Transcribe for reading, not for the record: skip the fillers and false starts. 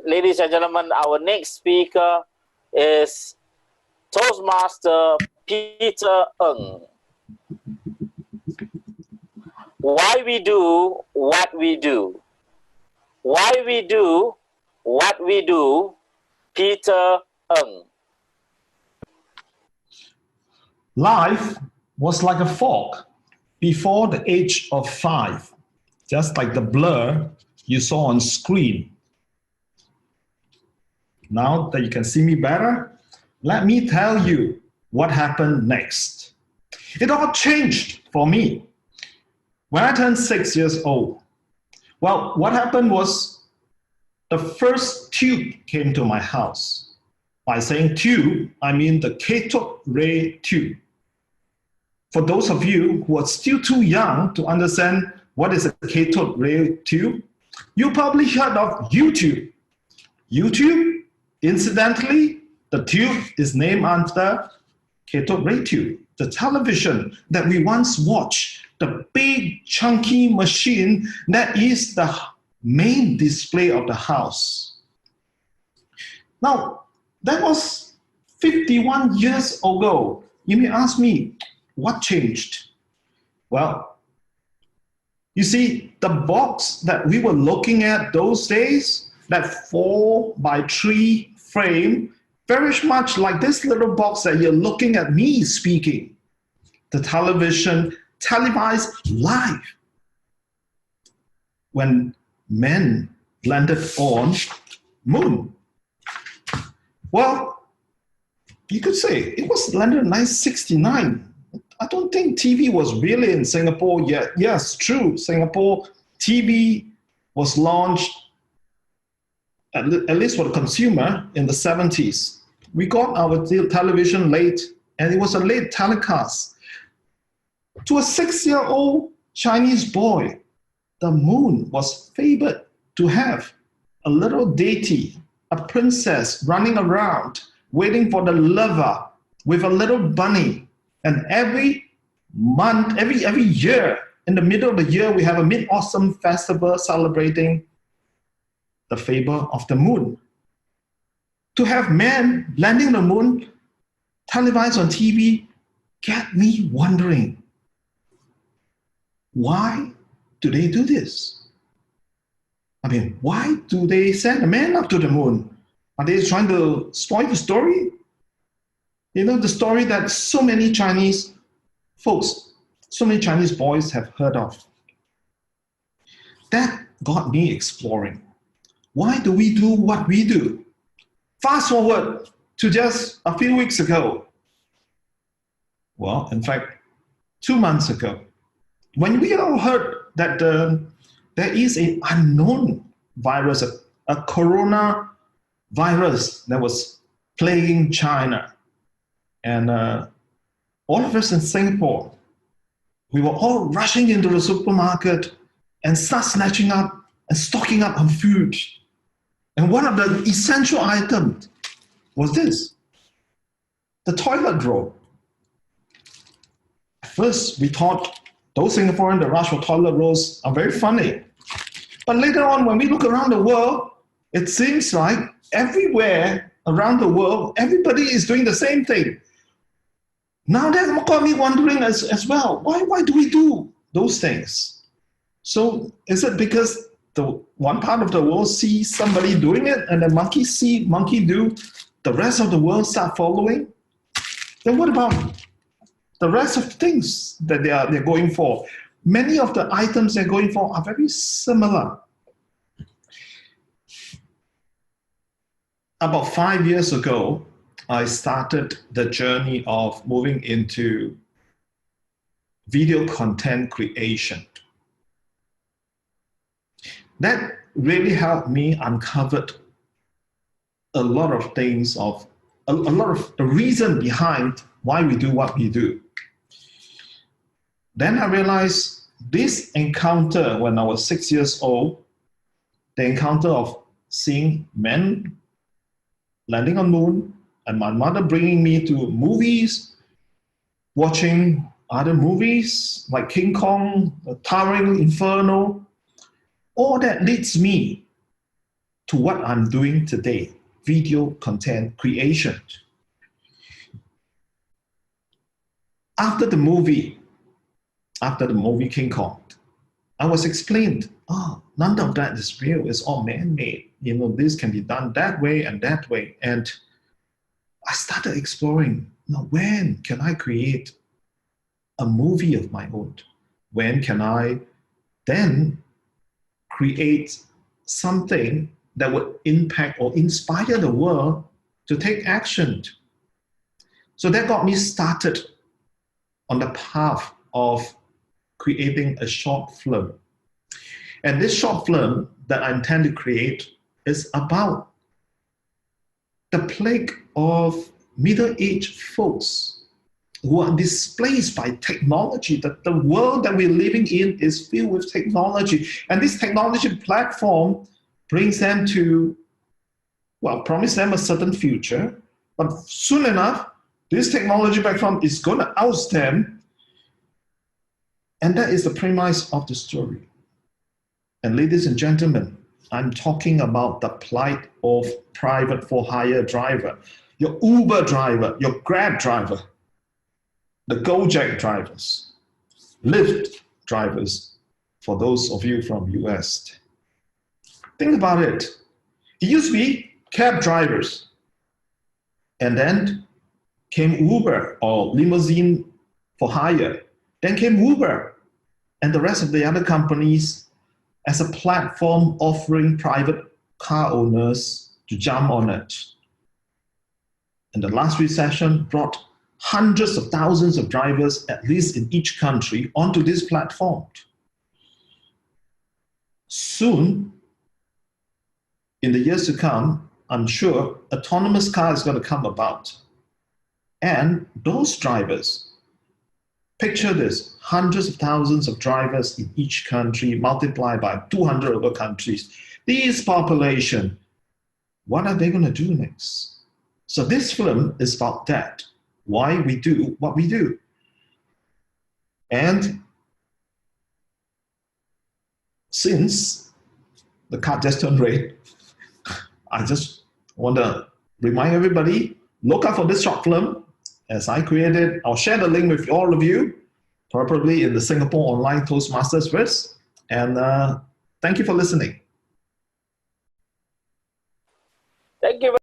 ladies and gentlemen, our next speaker is Toastmaster Peter Ng. Why we do what we do. Why we do what we do, Peter Ng. Life was like a fog before the age of 5, just like the blur you saw on screen. Now that you can see me better, let me tell you what happened next. It all changed for me when I turned 6 years old. Well, what happened was the first tube came to my house. By saying tube, I mean the cathode ray tube. For those of you who are still too young to understand what is a cathode ray tube, you probably heard of YouTube. YouTube, incidentally, the tube is named after cathode ray tube, the television that we once watched, the big chunky machine that is the main display of the house. Now, that was 51 years ago. You may ask me, what changed? Well, you see, the box that we were looking at those days, that 4x3 frame, very much like this little box that you're looking at me speaking. The television televised live when men landed on moon. Well, you could say it was landed in 1969. I don't think TV was really in Singapore yet. Yes, true, Singapore TV was launched, at least for the consumer, in the 70s. We got our television late, and it was a late telecast. To a 6-year-old Chinese boy, the moon was favored to have a little deity, a princess running around, waiting for the lover with a little bunny. And every month, every year, in the middle of the year, we have a Mid-Autumn Festival celebrating the favor of the moon. To have men landing on the moon, televised on TV, get me wondering, why do they do this? I mean, why do they send a man up to the moon? Are they trying to spoil the story? You know, the story that so many Chinese folks, so many Chinese boys have heard of. That got me exploring. Why do we do what we do? Fast forward to just a few weeks ago. Well, in fact, 2 months ago, when we all heard that there is an unknown virus, a corona virus that was plaguing China. And all of us in Singapore, we were all rushing into the supermarket and start snatching up and stocking up on food. And one of the essential items was this, the toilet roll. At first, we thought those Singaporeans that rush for toilet rolls are very funny. But later on, when we look around the world, it seems like everywhere around the world, everybody is doing the same thing. Now that got me wondering as well, why do we do those things? So is it because the one part of the world sees somebody doing it and the monkey do, the rest of the world start following? Then what about the rest of things that they're going for? Many of the items they're going for are very similar. About 5 years ago, I started the journey of moving into video content creation. That really helped me uncover a lot of things, of a lot of the reason behind why we do what we do. Then I realized this encounter when I was 6 years old, the encounter of seeing men landing on moon, and my mother bringing me to movies, watching other movies like King Kong, The Towering Inferno, all that leads me to what I'm doing today, video content creation. After the movie King Kong, I was explained, oh, none of that is real, it's all man-made. You know, this can be done that way and that way. And I started exploring, you know, when can I create a movie of my own? When can I then create something that would impact or inspire the world to take action? So that got me started on the path of creating a short film. And this short film that I intend to create is about the plague of middle-aged folks who are displaced by technology, that the world that we're living in is filled with technology. And this technology platform brings them to, well, promise them a certain future, but soon enough, this technology platform is going to oust them. And that is the premise of the story. And ladies and gentlemen, I'm talking about the plight of private for-hire driver, your Uber driver, your Grab driver, the Gojek drivers, Lyft drivers, for those of you from US. Think about it. It used to be cab drivers, and then came Uber or limousine for hire. Then came Uber and the rest of the other companies as a platform offering private car owners to jump on it. And the last recession brought hundreds of thousands of drivers, at least in each country, onto this platform. Soon, in the years to come, I'm sure autonomous cars is going to come about. And those drivers, picture this, hundreds of thousands of drivers in each country, multiplied by 200 other countries. This population, what are they going to do next? So this film is about that, why we do what we do. And since the contestant rate, I just want to remind everybody, look out for this short film as I created. I'll share the link with all of you, probably in the Singapore Online Toastmasters first. And thank you for listening. Thank you.